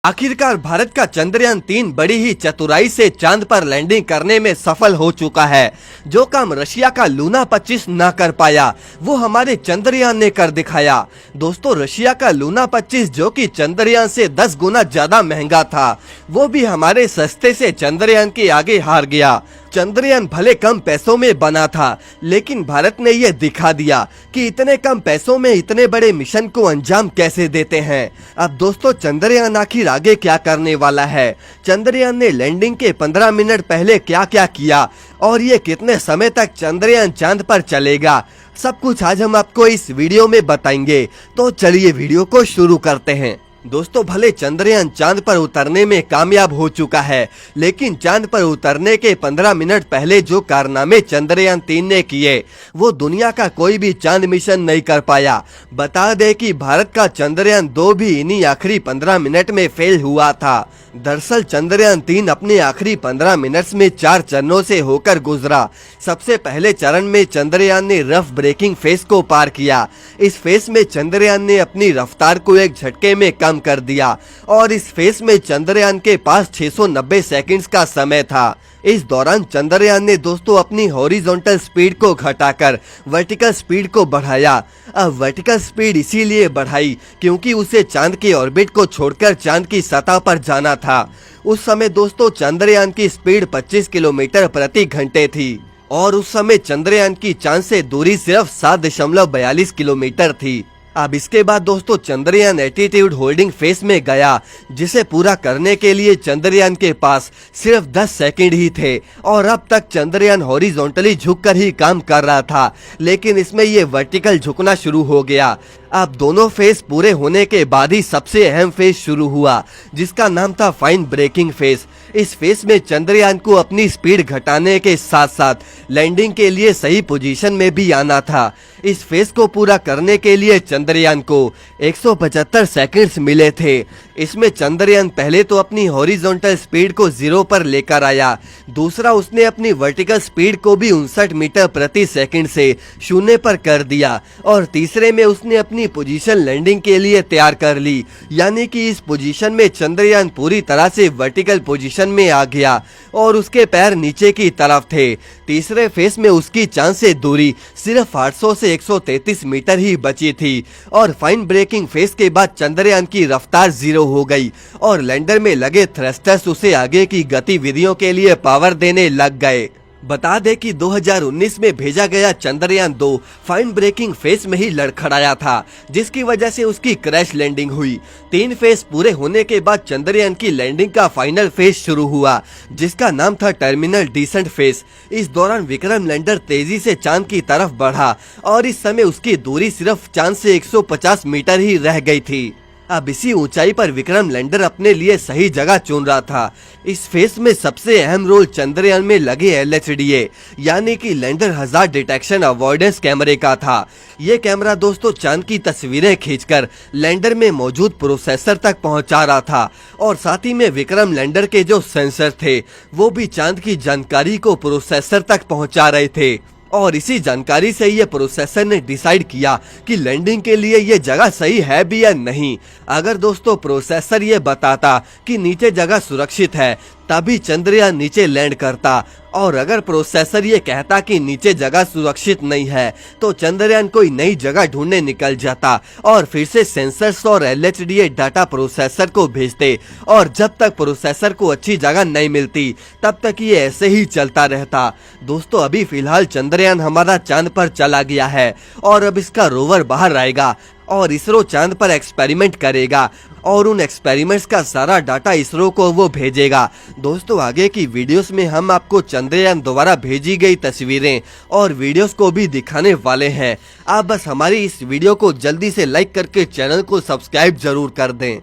आखिरकार भारत का चंद्रयान-3 बड़ी ही चतुराई से चांद पर लैंडिंग करने में सफल हो चुका है। जो काम रशिया का लूना 25 न कर पाया वो हमारे चंद्रयान ने कर दिखाया। दोस्तों, रशिया का लूना 25 जो कि चंद्रयान से 10 गुना ज्यादा महंगा था, वो भी हमारे सस्ते से चंद्रयान के आगे हार गया। चंद्रयान भले कम पैसों में बना था, लेकिन भारत ने यह दिखा दिया कि इतने कम पैसों में इतने बड़े मिशन को अंजाम कैसे देते हैं। अब दोस्तों, चंद्रयान आखिर आगे क्या करने वाला है, चंद्रयान ने लैंडिंग के 15 मिनट पहले क्या क्या किया और ये कितने समय तक चंद्रयान चांद पर चलेगा, सब कुछ आज हम आपको इस वीडियो में बताएंगे। तो चलिए वीडियो को शुरू करते हैं। दोस्तों, भले चंद्रयान चांद पर उतरने में कामयाब हो चुका है, लेकिन चांद पर उतरने के 15 मिनट पहले जो कारनामे चंद्रयान-3 ने किए वो दुनिया का कोई भी चांद मिशन नहीं कर पाया। बता दें कि भारत का चंद्रयान-2 भी इन्हीं आखिरी 15 मिनट में फेल हुआ था। दरअसल चंद्रयान-3 अपने आखिरी 15 मिनट्स में 4 चरणों से होकर गुजरा। सबसे पहले चरण में चंद्रयान ने रफ ब्रेकिंग फेस को पार किया। इस फेस में चंद्रयान ने अपनी रफ्तार को एक झटके में कम कर दिया और इस फेस में चंद्रयान के पास 690 सेकंड्स का समय था। इस दौरान चंद्रयान ने दोस्तों अपनी हॉरिजॉन्टल स्पीड को घटाकर वर्टिकल स्पीड को बढ़ाया। अब वर्टिकल स्पीड इसीलिए बढ़ाई क्योंकि उसे चांद के ऑर्बिट को छोड़कर चांद की सतह पर जाना था। उस समय दोस्तों चंद्रयान की स्पीड 25 किलोमीटर प्रति घंटे थी और उस समय चंद्रयान की चांद से दूरी सिर्फ 7.42 किलोमीटर थी। अब इसके बाद दोस्तों चंद्रयान एटीट्यूड होल्डिंग फेस में गया, जिसे पूरा करने के लिए चंद्रयान के पास सिर्फ 10 सेकंड ही थे और अब तक चंद्रयान हॉरिजॉन्टली झुककर ही काम कर रहा था, लेकिन इसमें ये वर्टिकल झुकना शुरू हो गया। अब दोनों फेस पूरे होने के बाद ही सबसे अहम फेस शुरू हुआ, जिसका नाम था फाइन ब्रेकिंग फेस। इस फेस में चंद्रयान को अपनी स्पीड घटाने के साथ साथ लैंडिंग के लिए सही पोजीशन में भी आना था। इस फेस को पूरा करने के लिए चंद्रयान को 175 सेकंड्स मिले थे। इसमें चंद्रयान पहले तो अपनी हॉरिजॉन्टल स्पीड को 0 पर लेकर आया, दूसरा उसने अपनी वर्टिकल स्पीड को भी 59 मीटर प्रति सेकंड से 0 पर कर दिया और तीसरे में उसने अपनी पोजीशन लैंडिंग के लिए तैयार कर ली। यानी कि इस पोजीशन में चंद्रयान पूरी तरह से वर्टिकल पोजीशन में आ गया और उसके पैर नीचे की तरफ थे। तीसरे फेस में उसकी चांद से दूरी सिर्फ 800 से 133 मीटर ही बची थी और फाइन ब्रेकिंग फेस के बाद चंद्रयान की रफ्तार 0 हो गई और लैंडर में लगे थ्रस्टर्स उसे आगे की गतिविधियों के लिए पावर देने लग गए। बता दें कि 2019 में भेजा गया चंद्रयान-2 फाइन ब्रेकिंग फेस में ही लड़खड़ाया था, जिसकी वजह से उसकी क्रैश लैंडिंग हुई। 3 फेस पूरे होने के बाद चंद्रयान की लैंडिंग का फाइनल फेस शुरू हुआ, जिसका नाम था टर्मिनल डिसेंट फेस। इस दौरान विक्रम लैंडर तेजी से चांद की तरफ बढ़ा और इस समय उसकी दूरी सिर्फ चांद से 150 मीटर ही रह गई थी। अब इसी ऊंचाई पर विक्रम लैंडर अपने लिए सही जगह चुन रहा था। इस फेस में सबसे अहम रोल चंद्रयान में लगे LHDA यानी कि लैंडर हजार्ड डिटेक्शन अवॉइडेंस कैमरे का था। ये कैमरा दोस्तों चांद की तस्वीरें खींचकर लैंडर में मौजूद प्रोसेसर तक पहुंचा रहा था और साथ ही में विक्रम लैंडर के जो सेंसर थे वो भी चांद की जानकारी को प्रोसेसर तक पहुंचा रहे थे और इसी जानकारी से ये प्रोसेसर ने डिसाइड किया कि लैंडिंग के लिए ये जगह सही है भी या नहीं। अगर दोस्तों प्रोसेसर ये बताता कि नीचे जगह सुरक्षित है तभी चंद्रयान नीचे लैंड करता और अगर प्रोसेसर ये कहता कि नीचे जगह सुरक्षित नहीं है तो चंद्रयान कोई नई जगह ढूंढने निकल जाता और फिर से सेंसर्स और LHDA डाटा प्रोसेसर को भेजते और जब तक प्रोसेसर को अच्छी जगह नहीं मिलती तब तक ये ऐसे ही चलता रहता। दोस्तों, अभी फिलहाल चंद्रयान हमारा चांद पर चला गया है और अब इसका रोवर बाहर आएगा और इसरो चांद पर एक्सपेरिमेंट करेगा और उन एक्सपेरिमेंट्स का सारा डाटा इसरो को वो भेजेगा। दोस्तों, आगे की वीडियोस में हम आपको चंद्रयान द्वारा भेजी गई तस्वीरें और वीडियोस को भी दिखाने वाले हैं। आप बस हमारी इस वीडियो को जल्दी से लाइक करके चैनल को सब्सक्राइब जरूर कर दें।